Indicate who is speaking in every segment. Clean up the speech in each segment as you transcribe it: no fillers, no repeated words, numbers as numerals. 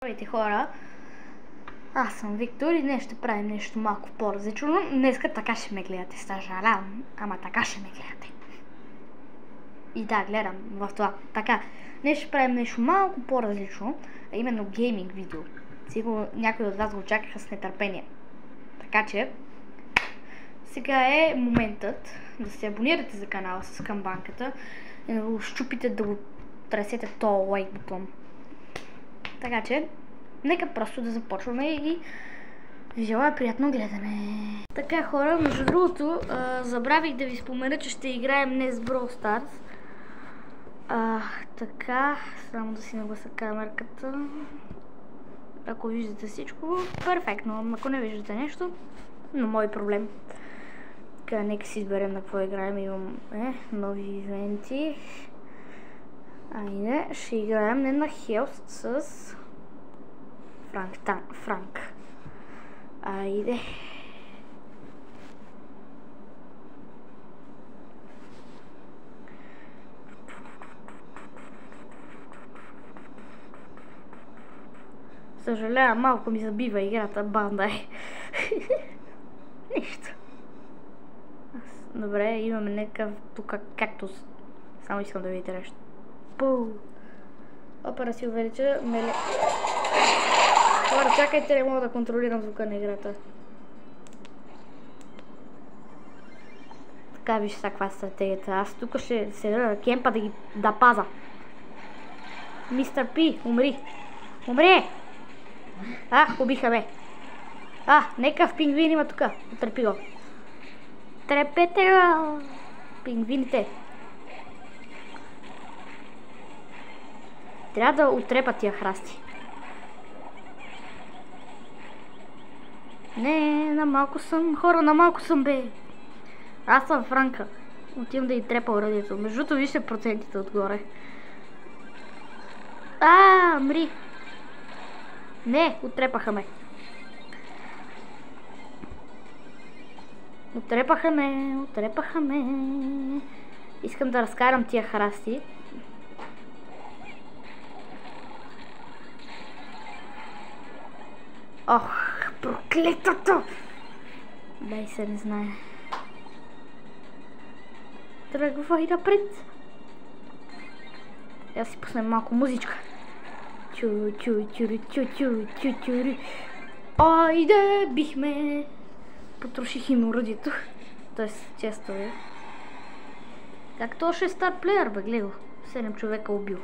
Speaker 1: Здравейте хора, аз съм Виктор и днес ще правим нещо малко по-различно. Днеска така ще ме гледате, съжалявам, ама така ще ме гледате. И да, гледам в това. Така, днес ще правим нещо малко по-различно, а именно гейминг видео. Сигурно някои от вас го очакаха с нетърпение. Така че, сега е моментът да се абонирате за канала с камбанката и да го щупите, да го тресете този лайк бутон. Така че, нека просто да започваме и ви желая приятно гледане. Така хора, между другото, забравих да ви спомена, че ще играем днес Brawl Stars. Така, само да си нагласа камерката. Ако виждате всичко, перфектно. Ако не виждате нещо, но мой проблем. Така, нека си изберем на какво играем. Имаме нови ивенти. Айде, ще играем не на Health с Франк. Айде. Съжалявам, малко ми забива играта, банда е. Нищо. Добре, имаме някакъв тук кактус. Само искам да видите нещо. Пу! Опа, си увелича. Хора, чакайте, не мога да контролирам звука на играта. Така, виж сега каква е стратегията. Аз тук ще седа кемпа да паза. Мистер Пи, умри! Умри! Убиха ме. Некъв пингвин има тук. Отърпи го. Трепете го! Пингвините. Трябва да отрепат тия храсти. Не, на малко съм. Хора, на малко съм, бе. Аз съм Франка. Отивам да й трепа оръдието. Междуто вижте процентите отгоре. Мри. Не, отрепаха ме. Отрепаха ме. Искам да разкарам тия храсти. Ох, проклетото! Дай се, не знае. Тръгвай напред. Я си пуснем малко музичка. Чу. Айде, бихме. Потроших им оръдието. Тоест, често е. Как то ще е стар плеер, бе, гледай го. 7 човека убил.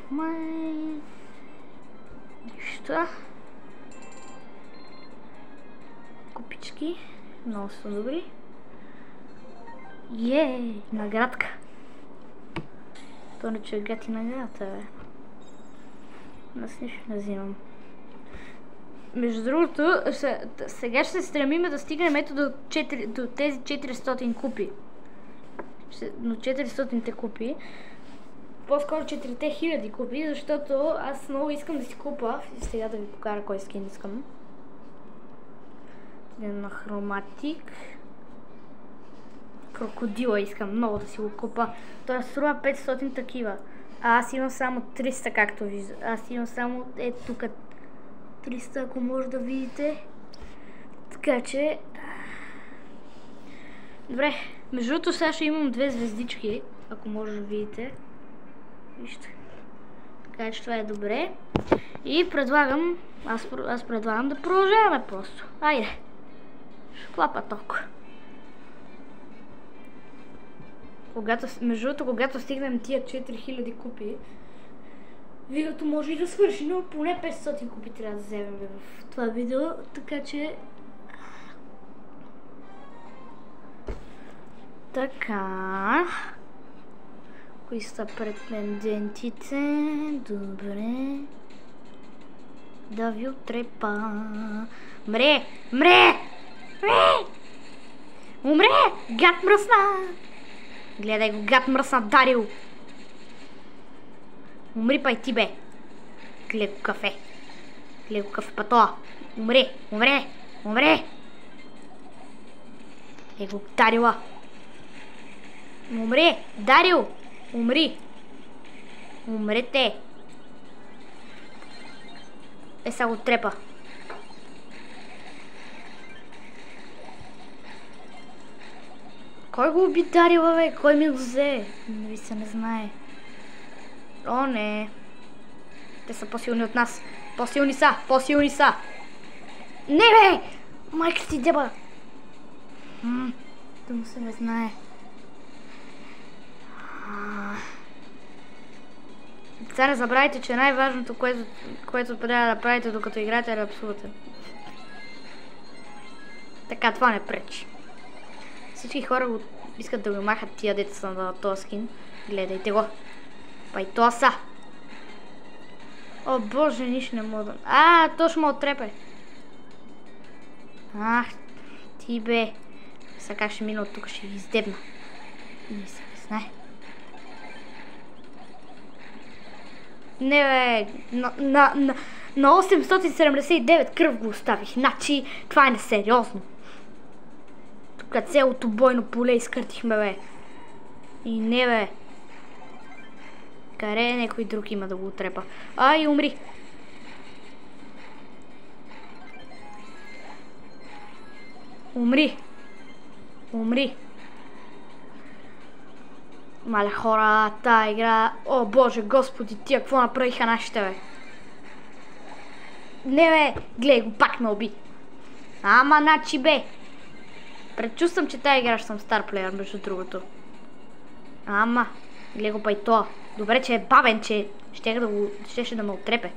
Speaker 1: Нищо. Купички. Много са добри. Наградка. То не че гати наградата, бе. Аз нищо не взимам. Между другото, сега ще се стремим да стигнем ето до тези 400 купи. До 400-те купи. По-скоро 4000 купи, защото аз много искам да си купа. Сега да ви покажа кой скин искам. На хроматик. Крокодила искам много да си го купа. Той струва 500 такива. Аз имам само 300, както вижда. Аз имам само тук 300, ако може да видите. Така че... Добре. Между другото сега ще имам 2 звездички, ако може да видите. Вижте. Така че това е добре. И предлагам... Аз предлагам да продължаваме просто. Айде. Шклапа толкова. Между другото, когато стигнем тия 4000 купи, видеото може и да свърши, но поне 500 купи трябва да вземем в това видео, така че... Така... Кои са претендентите? Добре... Да ви отрепа... Мре! Умре! Гад мръсна! Гледай го, гад мръсна, Дарил! Умри пай ти, бе! Гледай го кафе пътоа! Умре! Го, Дарила! Умре! Дарил! Умри! Умрете! Е, сега го трепа. Кой го уби Дарила, бе? Кой ми го взе? Ви се не знае. О, не. Те са по-силни от нас. По-силни са! По-силни са! Не, бе! Майка ти деба! Да му се не знае. Сега не забравяйте, че най-важното, което трябва да правите докато играете, е да псувате. Така, това не пречи. Всички хора искат да го махат тия деца на този скин. Гледайте го. Па и това са. О, боже, нищо не мога да... то ще ме оттрепе. Ах, ти бе. Сега как ще мина от тук, ще ги издебна. Не се не знае. Не бе, на 879 кръв го оставих. Значи, това е несериозно. Тук цялото бойно поле изкъртихме, бе. И не, бе. Къде някой друг има да го отрепа? Ай, умри! Умри! Умри! Маля хора, тая игра... О, боже, господи, тия какво направиха нашите, бе? Не, бе! Гледай го, пак ме уби! Ама, начи, бе! Предчувствам, че тая игра ще съм стар плеер, между другото. Ама, гледай го па и това. Добре, че е бавен, че щеше да ме отрепе.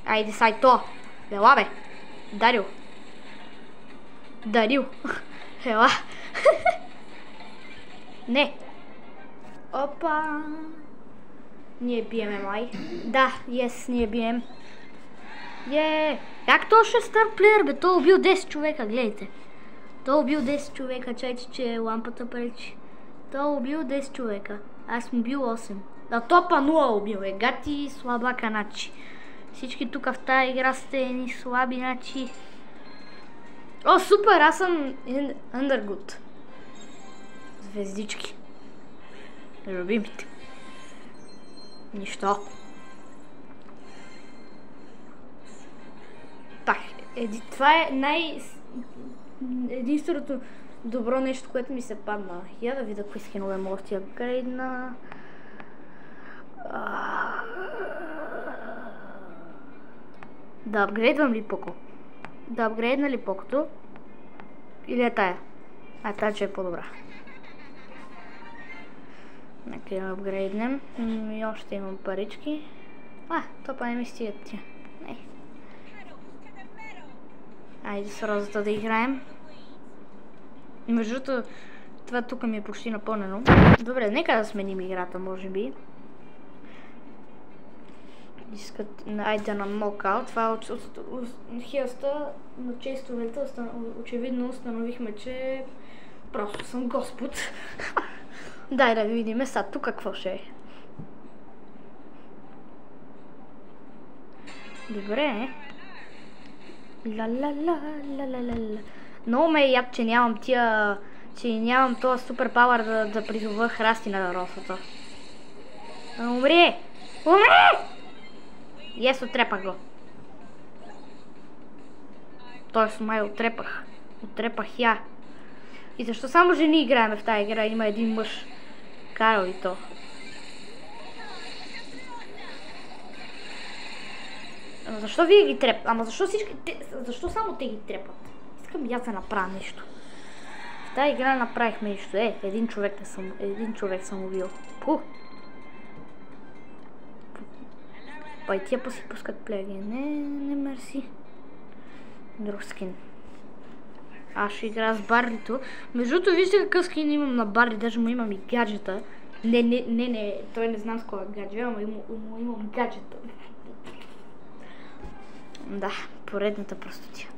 Speaker 1: Айде, сай то. Ела, бе. Дарил. Дарил. Ела. Не. Опа. Ние биеме, май. Да, ние бием. Как то ще е стар плеер, бе? Той убил 10 човека, гледайте. Той убил 10 човека, чайте, че лампата пречи. Той убил 10 човека. Аз съм бил 8. Да, топа 0 убил, гати слабака, начи. Всички тук в тази игра сте ни слаби, начи. О, супер, аз съм Undergood. Звездички. Любимите. Нищо. Так, това е единственото добро нещо, което ми се падна. Я да видя кои скинове мога да апгрейдна. Да апгрейдвам ли Поко? Да апгрейдна ли Покото? Или е тая? Тая, че е по-добра. Нека я апгрейднем. И още имам парички. То па не ми стигат тя. Айде с розата да играем. Между другото, това тук ми е почти напълнено. Добре, нека да сменим играта, може би. Искат, айде на нокаут. Това е от хилста на честовете. Очевидно установихме, че просто съм Господ. Дай да видим сега тук какво ще е. Добре. Ла-ла-ла-ла-ла-ла-ла. Много ме е яд, че нямам нямам този супер пауър да призова храсти на росата. Умри! Умри! Ес, отрепах го. Тоест, май отрепах. Отрепах я. И защо само жени играем в тази игра? Има един мъж. Карал и то. Ама защо вие ги трепат? Ама защо защо само те ги трепат? Искам я да направя нещо. В тази игра направихме нещо. Един човек съм убил. Пух! Па и тия си пускат плеги. Не мерси. Друг скин. Аз ще игра с Барлито. Между другото, вижте какъв скин имам на Барли. Даже му имам и гаджета. Не. Той не знам с кой е гаджет, ама имам гаджета. Да, поредната простотия.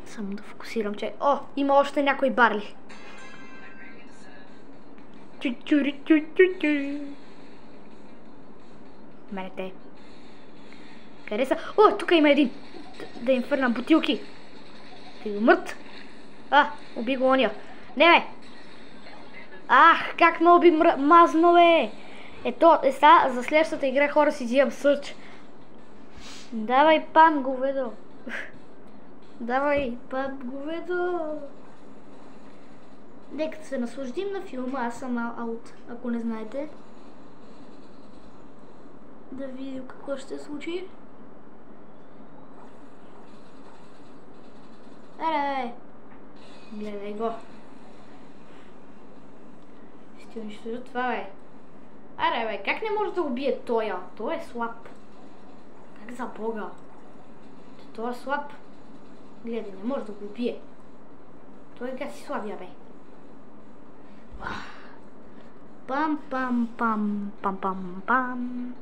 Speaker 1: Само да фокусирам, че... О, има още някой Барли. Мерете. Къде са? О, тук има един. Да им фърнам бутилки. Ти го мърт. Уби го ония. Не, бе. Ах, как много би мазно, бе! Ето, сега за следващата игра хора си взимам сърч. Давай, пам, говедо. Давай, пам, говедо. Нека се наслаждим на филма, аз съм аут, ако не знаете. Да видим какво ще се случи. Аре, гледай го. Ще унищожа това, бе. Аре, бе, как не може да убие тоя? Той е слаб. Как за бога? Той е слаб. Гледай, не може да го убие. Той е си слабия, бе. Пам пам пам пам пам пам.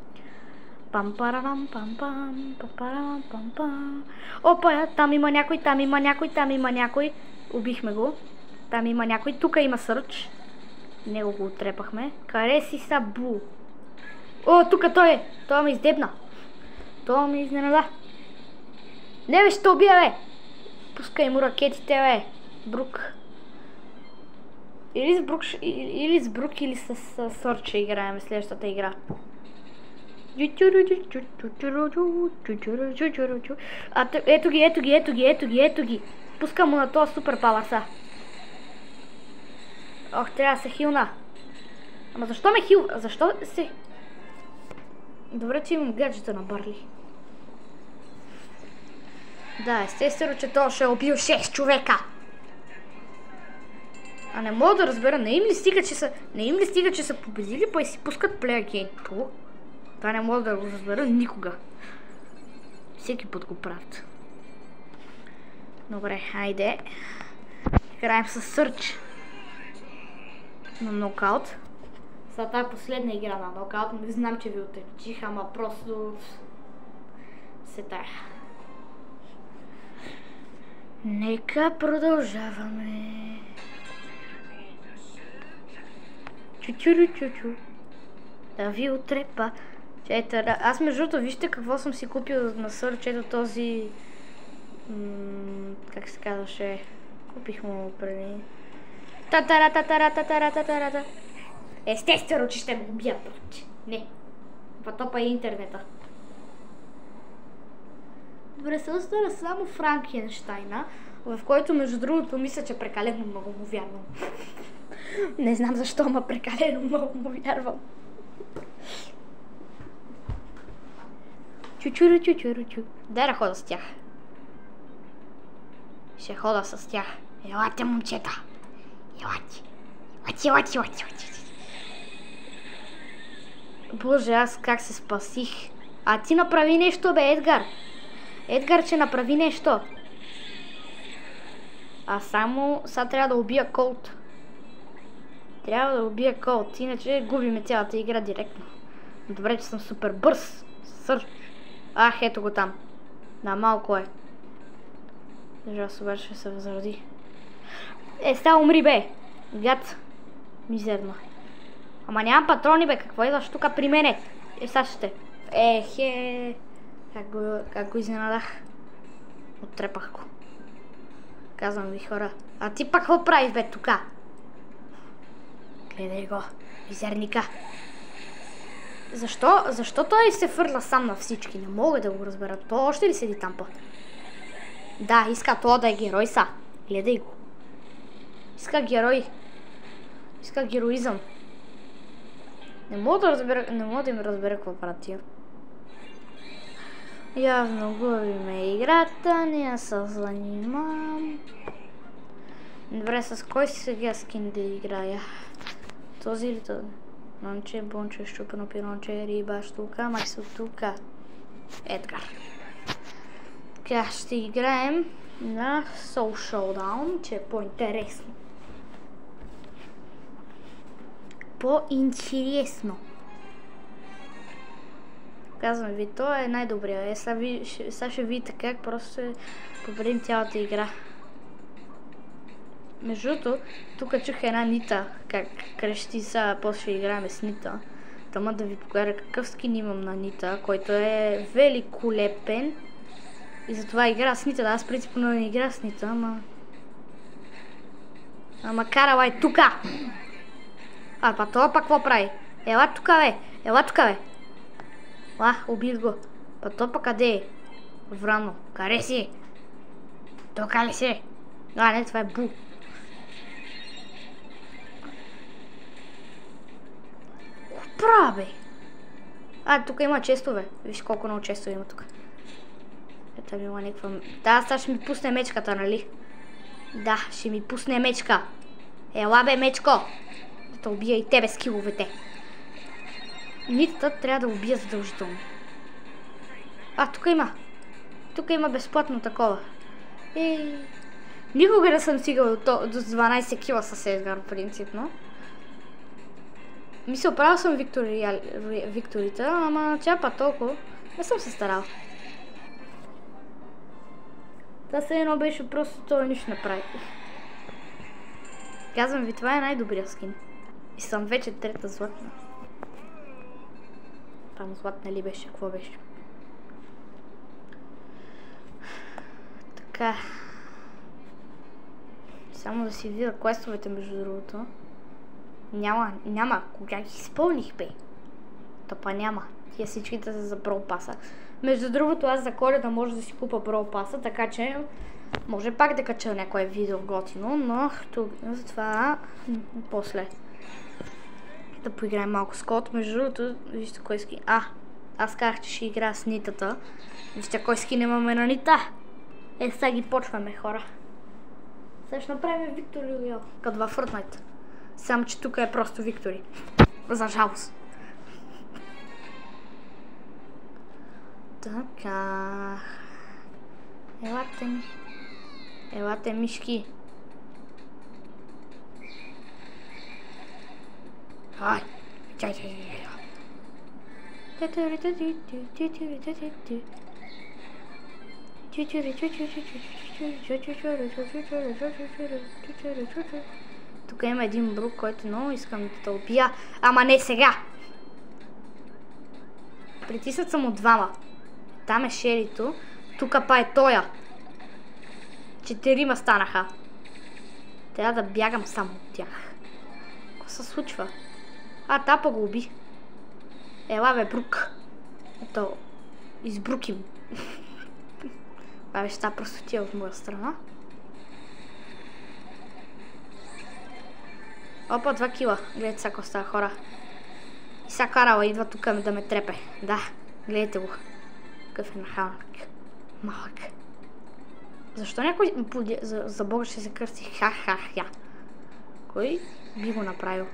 Speaker 1: Пам парам пам пам пам пам пам. Опа, там има някой, там има някой, там има някой. Убихме го. Там има някой, тук има сърч. Него го отрепахме. Къде си са, Бу? О, тук той е! Той ме издебна. Той ме изненада. Не, бе, ще убия, бе! Пускай му ракетите, бе! Брук. Или с Брук, или с Сърч ще играем следващата игра. Ето ги. Пускам му на този супер пауър са. Ох, трябва да се хилна. Ама защо ме хил? Защо се... Добре, че имам гаджета на Барли. Да, естествено, че той ще е убил 6 човека. А не мога да разбера, не им ли стига, че са победили, па и си пускат Player Gate. Това не мога да го разбера никога. Всеки път го правят. Добре, хайде. Играем с Сърч на нокаут. Сега тази последна игра на нокаут. Не знам, че ви отречих, ама просто се тая. Нека продължаваме. Чу-чу-ру-чу-чу. Да ви отрепа. Ето, аз между другото, вижте какво съм си купил на Сърч. Ето този... как се казваше? Купих му преди... Та-та-ра-та-та-ра-та-та-ра-та-та-ра-та. Естествено, че ще го убия, брат. Не. Потопа и интернета. Добре, се остана само Франкенщайна, в който между другото мисля, че прекалено много му вярвам. Не знам защо, ама прекалено много му вярвам. Чу-чу-ру-чу-чу-ру-чу. Дай да хода с тях. Ще хода с тях. Елате, момчета. Елате. Боже, аз как се спасих. А ти направи нещо, бе, Едгар. Едгар, че направи нещо. А само сега трябва да убия Колт. Трябва да убия Колт, иначе губиме цялата игра директно. Добре, че съм супер бърз. Ах, ето го там. Да, малко е. Жас, обаче ще се възроди. Сега умри, бе. Гад. Мизерно. Ама нямам патрони, бе. Какво идваш тук при мене? Сега ще. Ехе. Как го изненадах. Оттрепах го. Казвам ви, хора. А ти пак какво правиш, бе, тука? Гледай го. Мизерника. Защо той се фърля сам на всички? Не мога да го разбера. Той още ли седи там по? Да, иска това да е герой са. Гледай го. Иска герой. Иска героизъм. Не мога да им разбера какво правят тия. Явно губиме играта, не се занимавам. Добре, с кой сега скин да играя? Този или този? Нонче, бонче, щупено пиронче, риба, штука, максо тука. Едгар. Така, ще играем на Soul Showdown, че е по-интересно. По-интересно. Казвам ви, той е най-добрия. Сега ще видите как просто ще победим цялата игра. Между другото, тук чух една Нита, как крещи сега, после ще играем с Нита. Тама да ви покажа какъв скин имам на Нита, който е великолепен. И затова игра с Нита. Да, аз принципно не игра с Нита, ама карала е тука! Па това пак какво прави? Ела тука, бе. Ела тука, бе. Убит го. Па то пак къде е? Врано. Къде си? Тука ли си? Не, това е Бу. Какво правя, бе? Тук има честове. Виж колко много честове има тук. Ето има някаква... Да, сега ще ми пусне мечката, нали? Да, ще ми пусне мечка. Ела, бе, мечко! Да убия и тебе с киловете. Нитата трябва да убия задължително. Тук има. Тук има безплатно такова. Никога не съм стигал до 12 кила с Едгар, принципно. Мисля, правил съм викторита, ама тя па толкова. Не съм се старал. Това се едно беше просто той нищо не прави. Казвам ви, това е най-добрия скин. И съм вече трета златна. Там златна ли беше? Какво беше? Така. Само да си видя квестовете, между другото. Няма. Кога ги изпълних, бе? Топа няма. Тия всичките са за Brawl Pass-а. Между другото, аз за Коледа може да си купа Brawl Pass-а, така че може пак да кача някое видео готино, но затова после да поиграем малко с код. Между другото, вижте кой скин. Аз казах, че ще играя с нитата. Вижте кой скин имаме на нита. Сега ги почваме, хора. Сега ще направим Виктори Роял, като във Fortnite. Само, че тук е просто Виктори. За жалост. Така. Елате ми. Елате, мишки. Чай. Тук има един Брук, който много искам да убия. Ама не сега! Притиснат съм от двама. Там е Шерито. Тук па е тоя. 4 станаха. Трябва да бягам само от тях. Какво се случва? Тапа го уби. Ела, бе, Брук. Ето, избруким. Това беше тази простотия от моя страна. Опа, 2 кила. Гледайте сега какво става, хора. И сега Карала идва тук да ме трепе. Да, гледайте го. Какъв е нахалник. Малък. Защо някой за Бога ще се кръсти? Ха. Кой би го направил?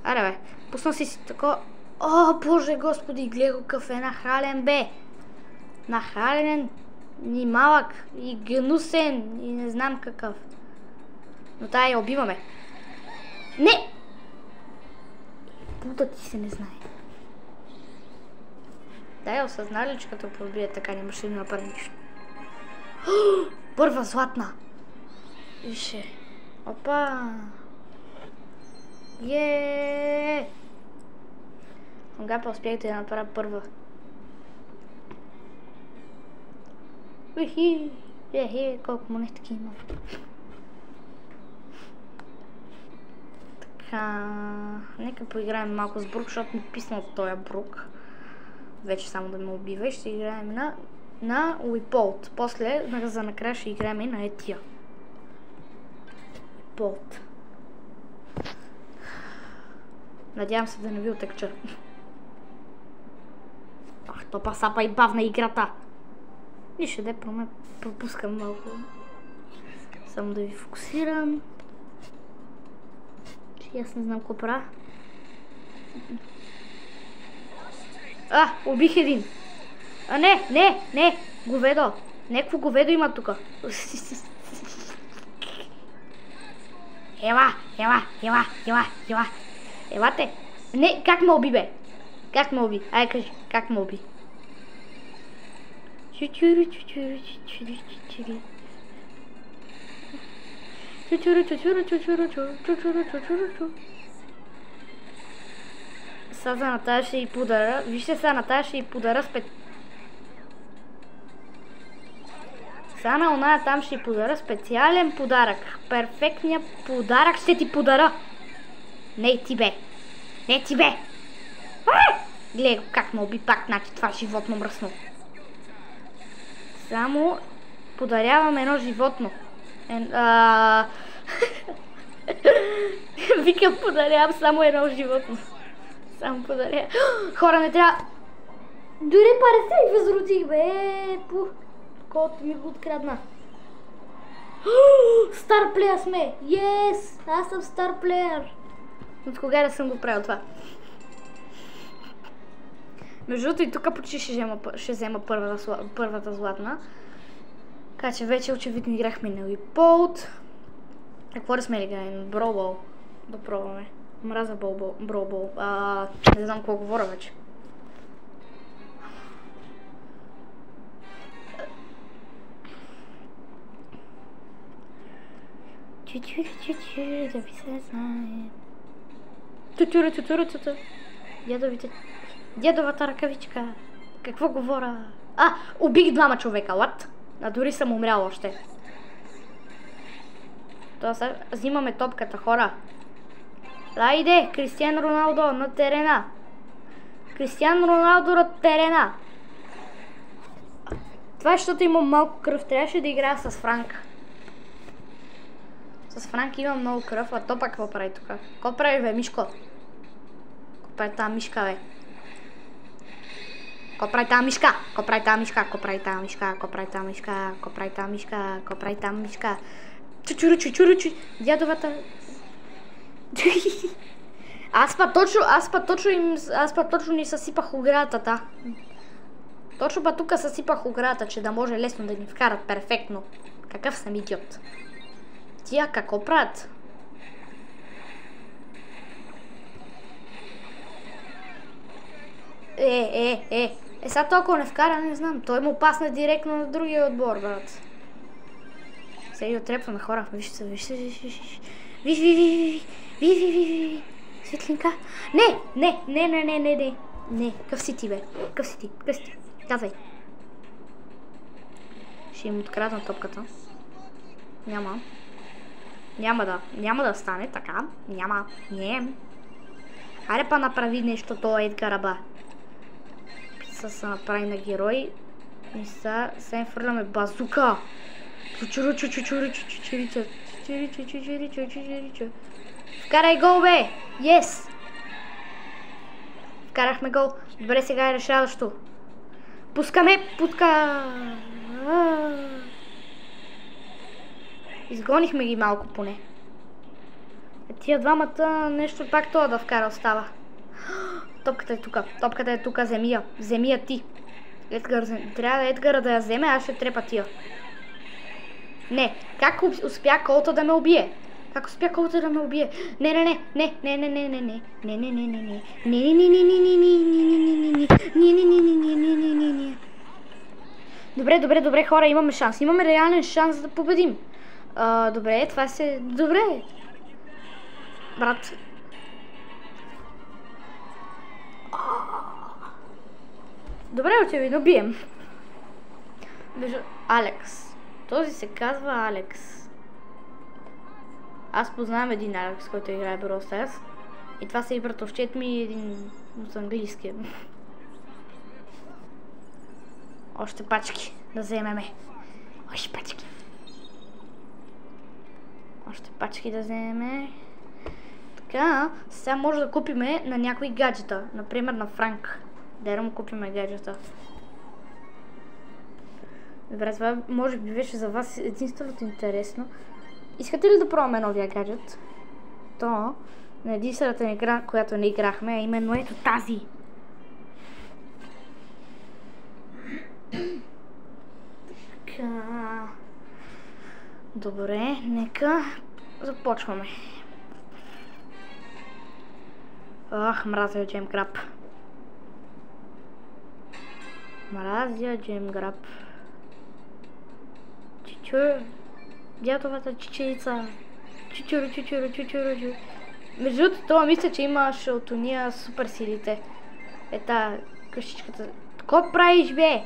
Speaker 1: Аре, бе, пусна си такова. О, Боже Господи, гледай го какъв е нахален, бе. Нахален, и малък, и гнусен, и не знам какъв. Но тая я убиваме. Не! Буда ти се не знае. Да, осъзнали, че като пробие така нямаше да направи нищо. Първа златна! Више. Опа! Кога успях да я направя първа. Колко монетки има. Така, нека поиграем малко с Брук, защото ми писна от този Брук. Вече само да ме убива и ще играем на Уиполт. После, за накрая ще играем и на Етия. Уиполт. Надявам се да не ви отекча. То пасапа и бавна играта. Нищо да пропускам малко. Само да ви фокусирам. Аз не знам какво правя. Убих един. Не, говедо. Некво говедо има тук. Ела. Елате. Не, как ме уби, бе? Как ме уби? Ай, кажи, как ме уби? Сега за Наташа ще и подара. Вижте сега, Наташа ще и подара сега на оная там ще и подара специален подарък. Перфектният подарък ще ти подара. Не ти бе. Не ти бе. Гледай го как ме уби пак, значи това животно мръсно. Само подарявам едно животно. Викам, подарявам само едно животно. Само подарявам. Хора, не трябва... Дори пари се и възродих, бе. Кот ми го открадна. Стар плеер сме! Yes! Аз съм стар плеер! От кога да съм го правил това? Между другото и тук почти ще взема първата златна. Така че вече очевидно играхме на Уиполд. Какво да сме ли играли? Броубол. Да пробваме. Мраза Броубол. Не знам какво говоря вече. Да ви се знае. Тутура. Дядовата ръкавичка. Какво говоря? Убих двама човека, what? Дори съм умрял още. Това сега взимаме топката, хора. Айде, Кристиан Роналдо на терена. Кристиан Роналдо на терена. Това е, защото имам малко кръв. Трябваше да играя с Франк. С Франк имам много кръв, а то пак какво прави тук? Какво правиш, бе, Мишко? Какво прави тази мишка, бе? Какво прави тази мишка? Какво прави тази мишка? Какво прави тази мишка? Какво прави тази мишка? Какво прави тази мишка? Какво прави тази мишка? Чучуру. Дядовата... Аз па точно ни съсипах оградата. Точно па тук съсипах оградата, че да може лесно да ни вкарат перфектно. Какъв съм идиот. Тия какво правят? Сега толкова не вкара, не знам. Той му пасна директно на другия отбор, брат. Сега ги отрепваме, хора. Вижте. Виж. Светлинка. Не. Къв си ти, бе? Къв си ти? Казвай. Ще им открадна топката. Няма да стане така. Не. Хайде па направи нещо това Едгара, ба. Писа се направи на герой. И сега им фърляме базука. Вкарай гол, бе! Yes! Вкарахме гол. Добре, сега е решаващо. Пускаме! Изгонихме ги малко поне. Тия двамата нещо пак това да вкара остава. Топката е тука, вземи я ти. Трябва Едгара да я вземе, аз ще трепа тия. Не, как успя колта да ме убие? Не. Добре, хора, имаме шанс. Имаме реален шанс да победим. Добре, това се... Добре. Брат. Добре, очевидно, бием. Алекс. Този се казва Алекс. Аз познавам един Алекс, който играе Brawl Stars. И това са и братовчет ми и един от английски. Още пачки да вземеме. Още пачки да вземеме. Така, сега може да купиме на някои гаджета. Например на Франк. Да му купиме гаджета. Добре, това може би беше за вас единственото интересно. Искате ли да пробваме новия гаджет? То на единствената игра, която не играхме, а именно ето тази. Така. Добре, нека започваме. Мразя Джем Граб. Дядовата чичерица. Чучуру. Между това мисля, че имаш от уния супер силите. Ета, къщичката. Ко правиш, бе?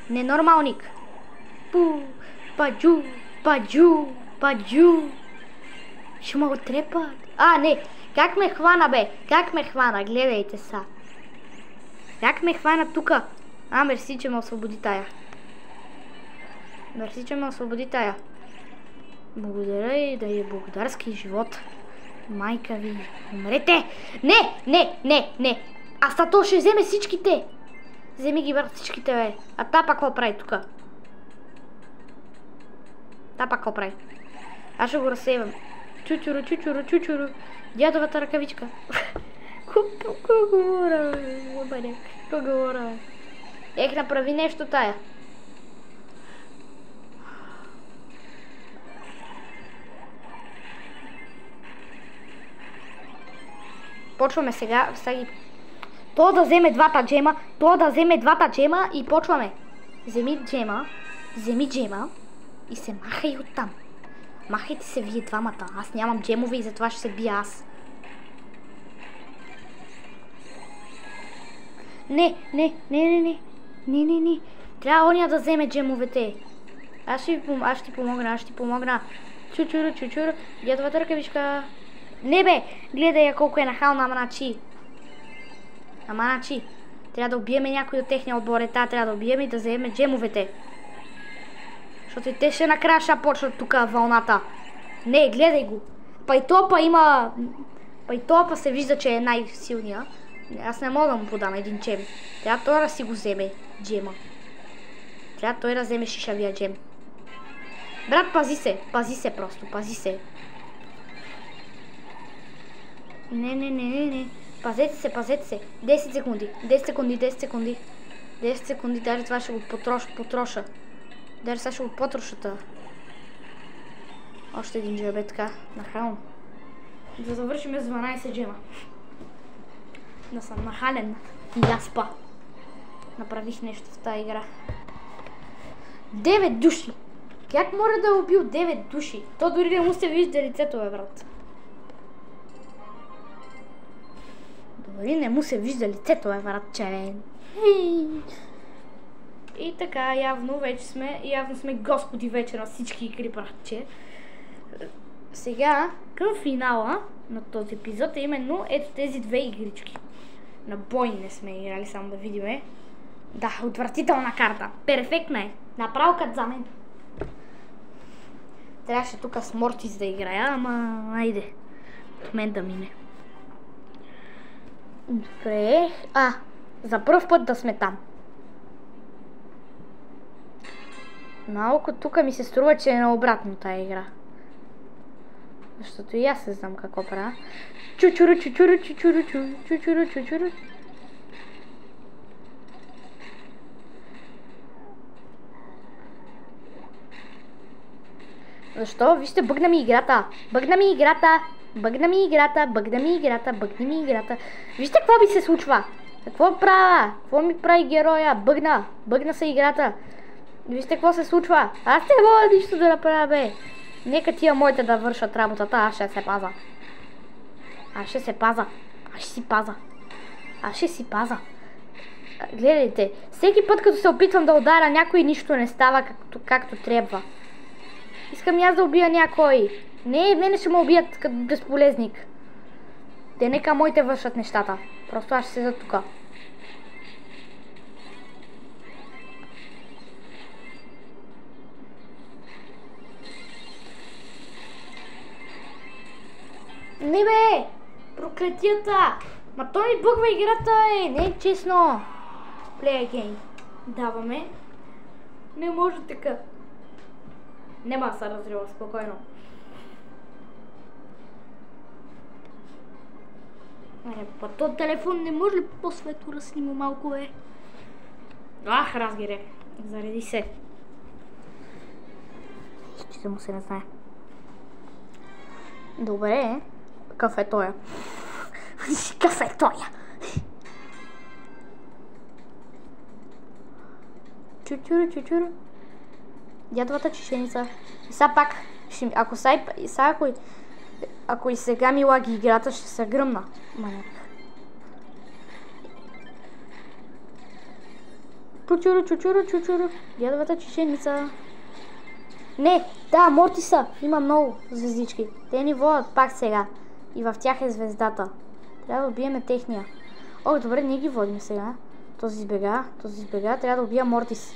Speaker 1: Ненормалник. Пу, паджу. Ще ме отрепат. А, не. Как ме хвана, бе? Как ме хвана? Гледайте са. Как ме хвана тука? А, мерси, че ме освободи тая. Мерси, че ме освободи тая. Благодаря и да е благодарски живот. Майка ви, умрете! Не! А стато ще вземе всичките. Вземи ги, брат, всичките, бе. А та пак какво прави тука? Та пак какво прави? Аз ще го разсейвам. Чучуру. Дядовата ръкавичка. Какво говоря, бе? Какво говоря, бе? Ех, направи нещо тая. Почваме сега. То да вземе двата джема и почваме. Вземи джема и се махай оттам. Махайте се вие двамата. Аз нямам джемове и затова ще се бия аз. Не. Трябва ония да вземе джемовете. Аз ще ти помогна. Чучуру. Дядовата ръкавичка. Не, бе! Гледай я колко е нахална, аманачи. Трябва да убиеме някой от техния отбор. Трябва да убиеме и да вземе джемовете. Защото и те ще накрая ще почнат тук вълната. Не, гледай го. Пайтопа се вижда, че е най-силния. Аз не мога да му подам един джем. Трябва той да си го вземе джема. Трябва той да вземе шишавия джем. Брат, пази се. Не. Пазете се. 10 секунди. Даже това ще го потроша. Даже сега ще го потрошата. Още един джем е така. Нахално. Да завършим с 12 джема. Да съм нахален. И аз па. Направих нещо в тази игра. 9 души. Как може да е убил 9 души? То дори не му се вижда лицето, бе, брат. Дори не му се вижда лицето, бе, братче. И така, явно сме господи вече на всички игри, братче. Сега, към финала на този епизод е именно ето тези две игрички. На бой не сме играли, само да видим. Да, отвратителна карта. Перфектна е. Направо като за мен. Трябваше тук с Мортис да играя, ама айде. От мен да мине. Добре. За пръв път да сме там. Малко тук ми се струва, че е наобратно тая игра. Защото и аз не знам какво правя. Чучуру. Защо? Вижте, бъгна ми играта. Бъгни ми играта. Вижте какво ми се случва. Какво правя? Какво ми прави героя? Бъгна се играта. Вижте какво се случва. Аз не мога нищо да направя, бе. Нека тия моите да вършат работата, аз ще се паза. Аз ще си паза. Гледайте, всеки път като се опитвам да ударя някой, нищо не става както трябва. Искам и аз да убия някой. Не, мене ще ме убият като безполезник. Те нека моите вършат нещата. Просто аз ще седа тука. Не, бе! Проклетията! Ма той ми бъгва играта, не е честно. Play again. Даваме. Не може така. Нема да се разрива, спокойно. Този телефон не може ли по-светло да снима малко, бе? Разгире. Зареди се. Ще му се не знае. Добре. Кафе тоя. Чучуру. Дядовата чешеница. И сега пак, ако и сега ми лаги играта, ще се гръмна. Маняк. Чучуру. Дядовата чешеница. Не, да, Мортиса има много звездички. Те ни водят пак сега. И в тях е звездата. Трябва да убиеме техния. О, добре, ние ги водим сега. Този избега. Трябва да убия Мортис.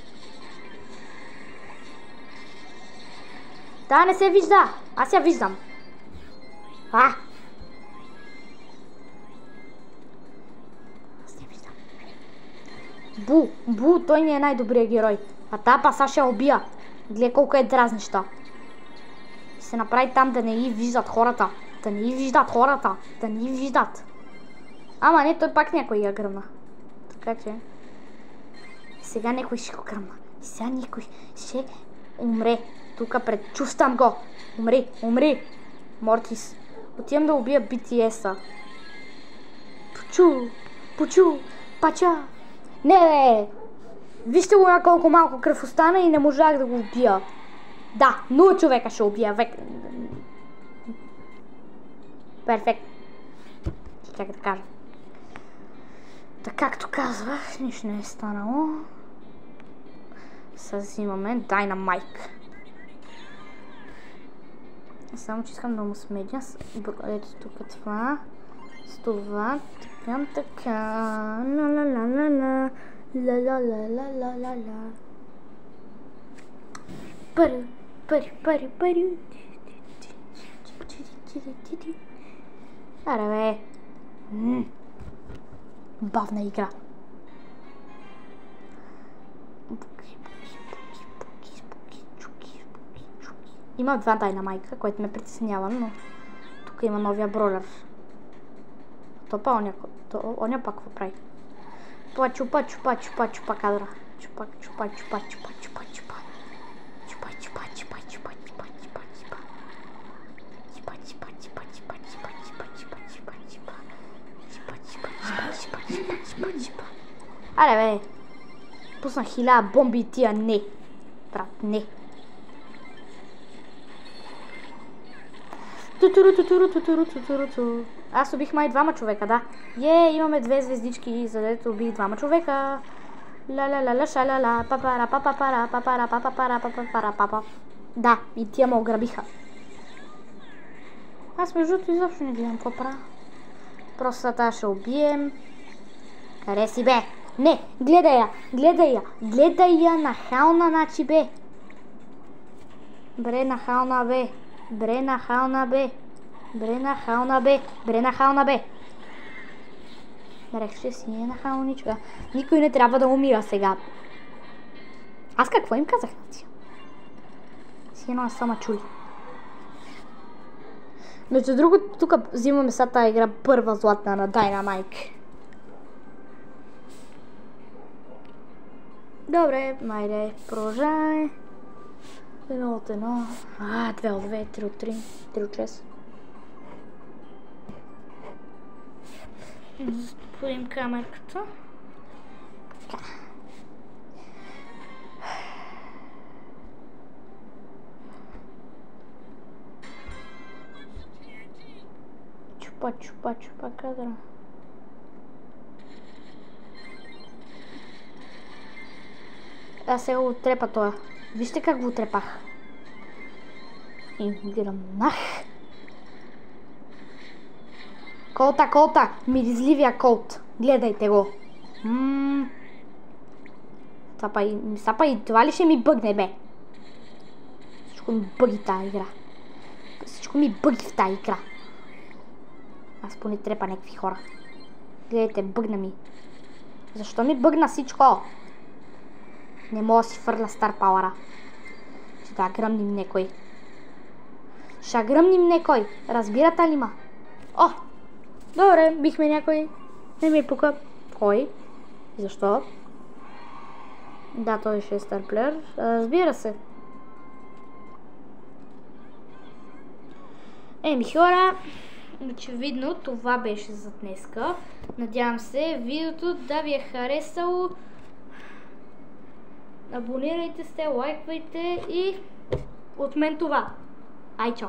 Speaker 1: Да, не се вижда. Аз я виждам. Аз не виждам. Бу, той ни е най-добрият герой. А та паса ще убия. Гледай колко е дразнища. Се направи там да не ги виждат хората. Да не ги виждат. Ама не, той пак някой я гръмна. Така че... Сега някой ще го гръмна. Сега някой ще умре. Тук предчувствам го. Умри. Мортис. Отивам да убия BTS-а. Пучу. Пача. Не, бе. Вижте го на колко малко кръв остана и не можах да го убия. Да, 0 човека ще убия. Перфект. Чакай да кажа. Така както казвах, нищо не е станало. Сега взимаме Dynamite. Само че искам да му сменя. Ето тук това. С това. Така. Ла-ла-ла-ла-ла. Ла-ла-ла-ла-ла-ла. Пари. Аре бе. Бавна игра. Има 2 Дайнамайка, което ме притеснява, но тук има новия бролер. Оня пак какво прави? Чупа кадра. Чупа. Аре бе. Пуснах 1000 бомби и тия не. Брат, не. Аз убих май 2 човека, да. Имаме 2 звездички, за дето убих 2 човека. Ла-ла-ла-ла, ша-ла-ла, папара, папара, папара, папара, папара, папа. Да, и тия ме ограбиха. Аз между другото изобщо не гледам какво правя. Просто тази ще убием. Къде си, бе? Не, гледай я нахална, значи, бе. Бре нахална, бе. Рех, че си е нахалничка. Никой не трябва да умира сега. Аз какво им казах на тия? Си едно сама чули. Между другото, тук взимаме сега тази игра първа златна на Dynamite. Добре, майде, продължаваме. 1 от 1. 2 от 2, 3 от 3, 3 от 6. Затворим камерката. Така. Чупа кадра. Аз сега го отрепа това. Вижте как го отрепах. И гръмнах. Колта! Миризливия колт. Гледайте го. Това ли ще ми бъгне, бе? Всичко ми бъги в тази игра. Аз поне трепа някакви хора. Гледайте, бъгна ми. Защо ми бъгна всичко? Не мога да си фърля Star Power-а. Ще да гръмним некой. Разбирате ли ма? О! Добре, бихме някой. Не ми пука. Кой? Защо? Да, той ще е Star Player. Разбира се. Хора, очевидно това беше за днеска. Надявам се видеото да ви е харесало. Абонирайте се, лайквайте и от мен това. Ай, чао!